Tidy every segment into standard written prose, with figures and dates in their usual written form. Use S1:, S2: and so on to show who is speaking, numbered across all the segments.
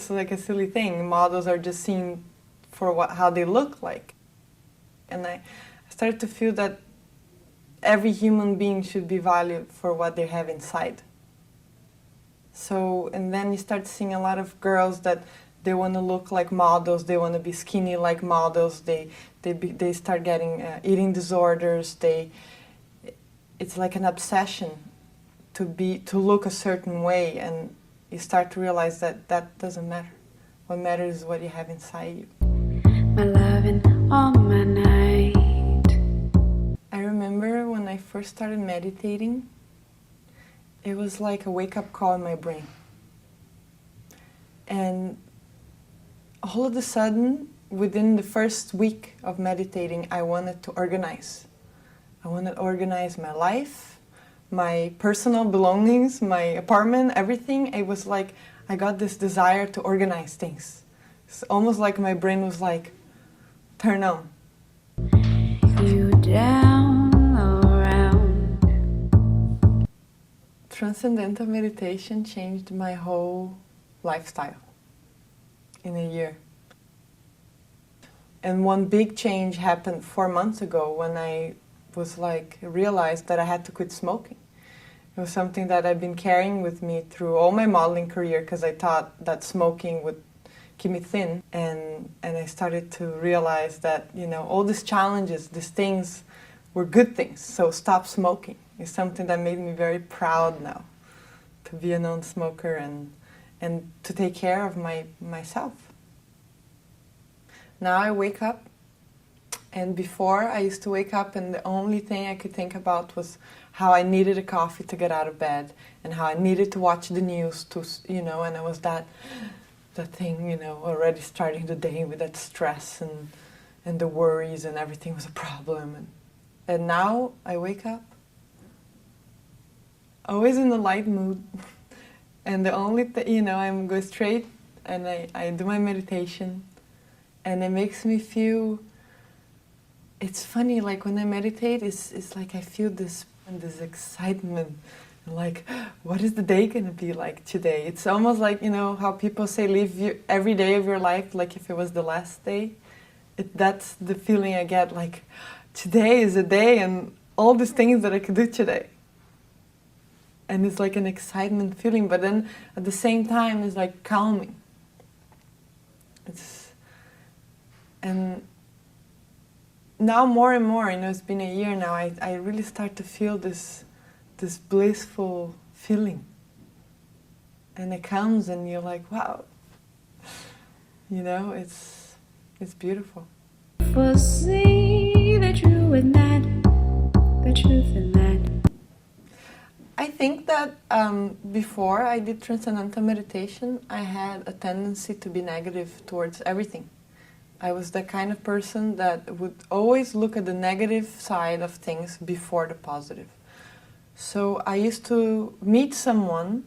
S1: it's like a silly thing. Models are just seen for how they look like. And I started to feel that every human being should be valued for what they have inside. So, and then you start seeing a lot of girls that they want to look like models, they want to be skinny like models, they start getting eating disorders, it's like an obsession to look a certain way, and you start to realize that that doesn't matter. What matters is what you have inside you.
S2: My loving all my night.
S1: I remember when I first started meditating, it was like a wake-up call in my brain. And all of a sudden, within the first week of meditating, I wanted to organize. I wanted to organize my life, my personal belongings, my apartment, everything. It was like I got this desire to organize things. It's almost like my brain was like, turn on.
S2: You down around.
S1: Transcendental meditation changed my whole lifestyle in a year. And one big change happened 4 months ago when I was realized that I had to quit smoking. It was something that I've been carrying with me through all my modeling career because I thought that smoking would keep me thin. And I started to realize that, all these challenges, these things were good things. So stop smoking is something that made me very proud now to be a non-smoker and to take care of myself. Now I wake up, and before I used to wake up and the only thing I could think about was how I needed a coffee to get out of bed and how I needed to watch the news and I was that thing, already starting the day with that stress and the worries and everything was a problem. And now I wake up, always in the light mood, and the only thing, I'm go straight and I do my meditation, and it makes me feel, it's funny, like when I meditate, it's like I feel this excitement, like, what is the day gonna be like today? It's almost like, how people say live every day of your life like if it was the last day. That's the feeling I get, like, today is a day and all these things that I could do today. And it's like an excitement feeling, but then at the same time it's like calming. And now more and more, it's been a year now, I really start to feel this blissful feeling. And it comes and you're like, wow. It's beautiful.
S2: Foresee the truth in that, the truth in that.
S1: I think that before I did Transcendental Meditation, I had a tendency to be negative towards everything. I was the kind of person that would always look at the negative side of things before the positive. So I used to meet someone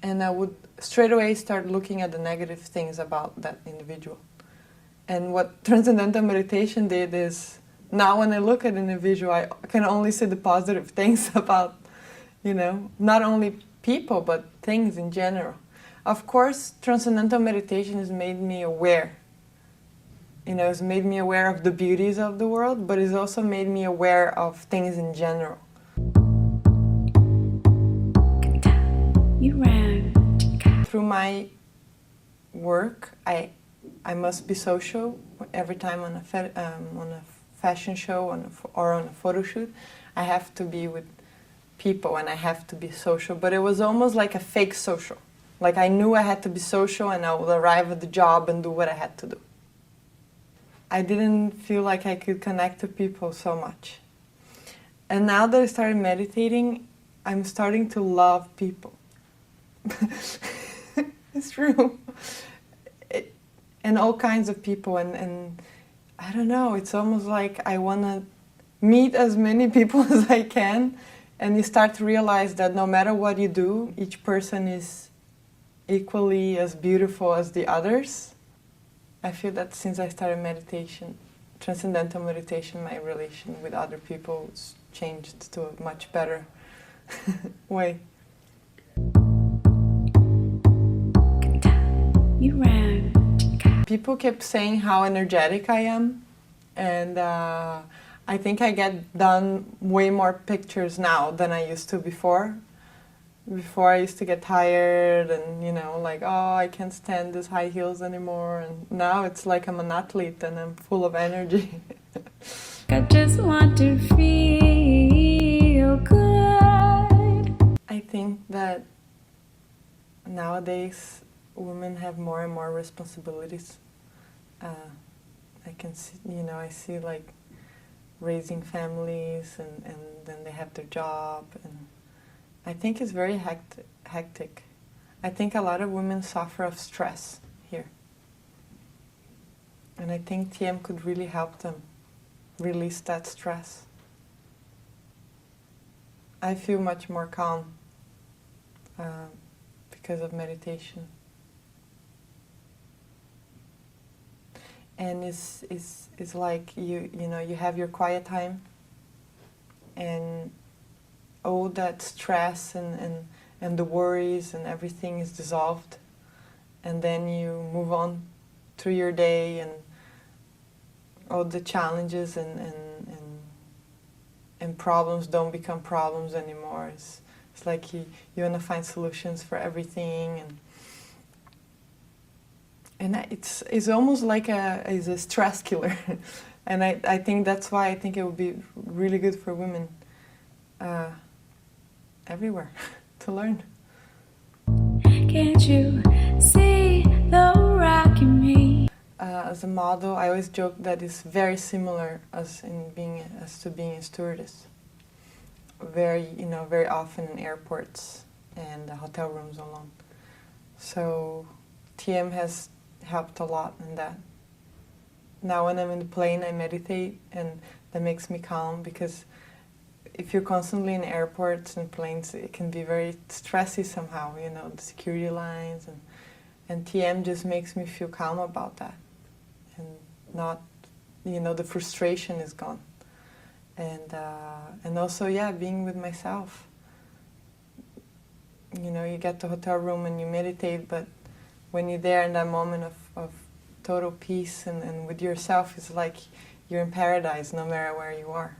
S1: and I would straight away start looking at the negative things about that individual. And what Transcendental Meditation did is, now when I look at an individual, I can only see the positive things about, not only people, but things in general. Of course, Transcendental Meditation has made me aware. It's made me aware of the beauties of the world, but it's also made me aware of things in general. Through my work, I must be social. Every time on a fashion show or on a photo shoot, I have to be with people and I have to be social. But it was almost like a fake social. Like I knew I had to be social and I would arrive at the job and do what I had to do. I didn't feel like I could connect to people so much. And now that I started meditating, I'm starting to love people. It's true. And all kinds of people. And I don't know, it's almost like I want to meet as many people as I can. And you start to realize that no matter what you do, each person is equally as beautiful as the others. I feel that since I started meditation, Transcendental Meditation, my relation with other people has changed to a much better way.
S2: you ran.
S1: People kept saying how energetic I am, and I think I get done way more pictures now than I used to before. Before I used to get tired and, you know, like, oh, I can't stand these high heels anymore. And now it's like I'm an athlete and I'm full of energy.
S2: I just want to feel good.
S1: I think that nowadays women have more and more responsibilities. I can see, you know, I see like raising families and then they have their job, and I think it's very hectic. I think a lot of women suffer of stress here. And I think TM could really help them release that stress. I feel much more calm because of meditation. And it's like you know, you have your quiet time, and all that stress and the worries and everything is dissolved, and then you move on through your day, and all the challenges and problems don't become problems anymore. It's like you want to find solutions for everything, and it's almost like a stress killer. And I think that's why I think it would be really good for women everywhere to learn.
S2: Can't you see the rock in me?
S1: As a model, I always joke that it's very similar as to being a stewardess. Very often in airports and hotel rooms alone. So TM has helped a lot in that. Now when I'm in the plane, I meditate, and that makes me calm, because if you're constantly in airports and planes, it can be very stressy somehow, you know, the security lines, and TM just makes me feel calm about that, and not, you know, the frustration is gone, and also, yeah, being with myself. You know, you get to the hotel room and you meditate, but when you're there in that moment of total peace and with yourself, it's like you're in paradise no matter where you are.